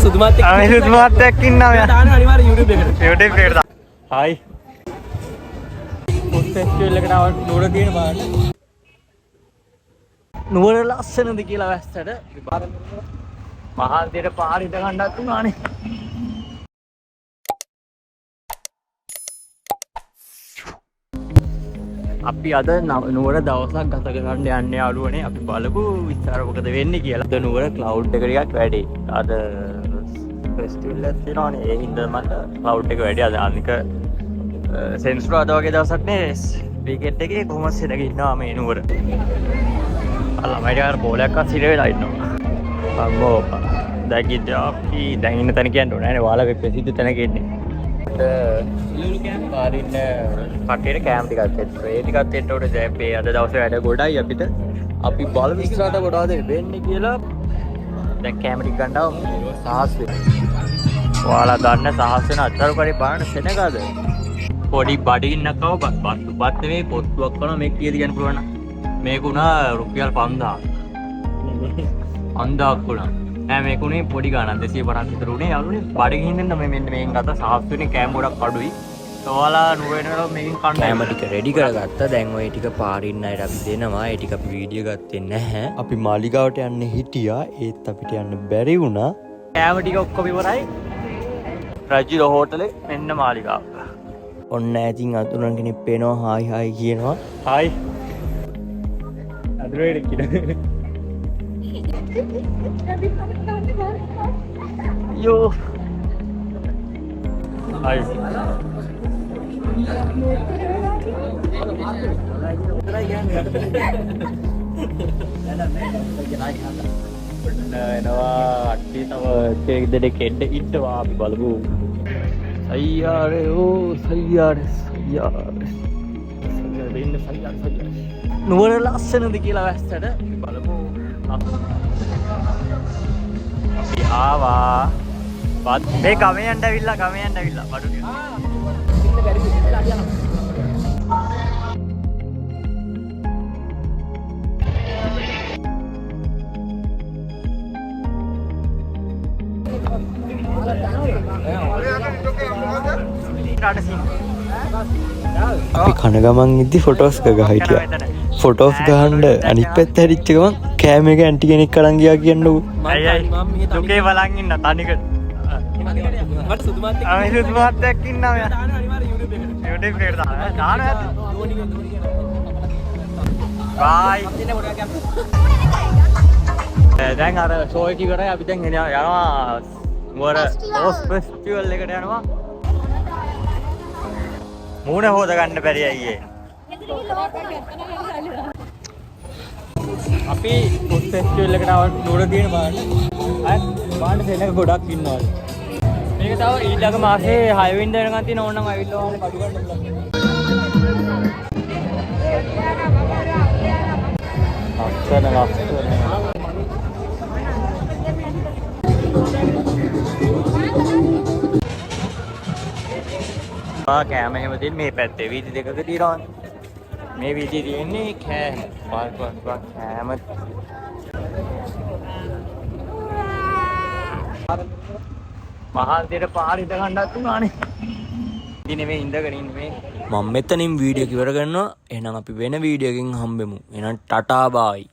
සුදුමත් සුදුමත් ඉන්නවා මෙයා. දාන්න අනිවාර්යෙන් YouTube එකට. YouTube එකට දාන්න. හායි. ෆුඩ් ෆෙස්ටිවල් එකට ආව නුවර තියෙන බලන්න. නුවර ලස්සනද කියලා වැස්සට මහල් දෙයට පාරිට ගන්නත් උනානේ. අපි අද නුවර දවසක් ගත කරන්න යන්නේ යාළුවනේ. අපි බලමු විස්තර මොකද වෙන්නේ කියලා. අද නුවර ක්ලවුඩ් එක ටිකක් වැඩි. අද ෆෙස්ටිවල් එකක් තියෙනවානේ. ඒ හින්දා මට ක්ලවුඩ් එක වැඩි. අද අනික සෙන්සුරාදා වගේ දවසක් නේ වීකෙන්ඩ් එකේ කොහොමද සෙනග ඉන්නවා මේ නුවර. ළමයිට අර බෝලයක් අත් සිර වෙලා ඉන්නවා. අම්මෝ දැන් ඉතින් අපි දැන් ඉන්න තැන කියන්න ඕනේ නෑනේ. ඔයාලා ප්‍රසිද්ධ තැනක ඉන්නේ. පාරින්න කටේට කෑම ටිකක් එක්ක ඒ ටිකත් එන්න උඩ දැම්පේ අද දවසේ වැඩ ගොඩයි අපිට. අපි බලමු ඉස්සරහට කොටාද වෙන්නේ කියලා. දැන් කෑම ටික ගන්නව සාහස් වෙනවා. ඔයාලා දන්න සාහස් වෙන අතර කරේ බලන්න සෙනගද. පොඩි බඩින්නකව බත් නෙමෙයි පොත්තුවක් කරනවා මේක කියලා කියන්න පුළුවන් නම්. මේක උනා රුපියල් 5000. 5000ක් වුණා. නෑ මේක උනේ පොඩි ගාණක් 250ක් විතර උනේ යාළුවනේ. බඩගින් හින්දා මම මෙන්න මේකෙන් ගත්ත සාහස් වෙන්නේ කෑම ගොඩක් අඩුයි. ඔයාලා නුවරේනකොට මේකෙන් කන්න කෑම ටික රෙඩි කරගත්තා. දැන් ඔය ටික පාරින්න අයට අපි දෙනවා. ඒ ටික අපි වීඩියෝ ගත්තේ නැහැ. අපි මාලිගාවට යන්න හිටියා. ඒත් අපිට යන්න බැරි වුණා. කෑම ටික ඔක්කොම ඉවරයි. රජිරෝ හෝටලේ මෙන්න මාලිගාව. ඔන්න ඇතින් අතුරන් කෙනෙක් පේනවා. හායි හායි කියනවා. හායි. අතුරේ කිඩ. Yo. Hai. නුවර ලස්සනද කියලා වැස්සට බලමු. අපි ආවා. මේ ගමේ යන්න ඇවිල්ලා බඩු ටික. අපි කන ගමන් ඉද්දි ෆොටෝස් ගහ හිටියා. ෆොටෝස් ගහන්න අනිත් පැත්ත හැරිච්ච ගමන් කෑම එක ඇන්ටි කෙනෙක් අරන් ගියා කියන්නකෝ. අයියයි දුකේ බලන් ඉන්න තනිකර. මට සුදුමත් එක්ක ඉන්නවා මෙයා. දාන්න අනිවාර්යෙන් YouTube එකට දාන්න ඇද්ද? බයි. දැන් අර ෂෝ එක ඉවරයි. අපි දැන් යනවා නුවර රෝස් ෆෙස්ටිවල් එකට යනවා. මූණ හොද ගන්න බැරි අයියේ. අපි ෆුඩ් ෆෙස්ටිවල් එකට ආව නුවර තියෙන බලන්න. අය බලන්න සෙනග ගොඩක් ඉන්නවා. මේක තව ඊළඟ මාසේ 6 වෙනිදා වෙනකන් තියෙන ඕනනම් ඇවිල්ලා ඔයාලා කඩු ගන්න පුළුවන්. කෑම එහෙම තියෙන මේ පැත්තේ වීදි දෙකක තියෙනවා. මේ වීදියේ තියෙන්නේ කෑම. කෑම. මහල් දෙයට පාරිට ගන්නත් උනානේ. ඉතින් නෙමෙයි ඉඳගෙන ඉන්නේ. මම මෙතනින් වීඩියෝ එක ඉවර කරනවා. එහෙනම් අපි වෙන වීඩියෝ එකකින් හම්බෙමු. එහෙනම් ටටා බායි.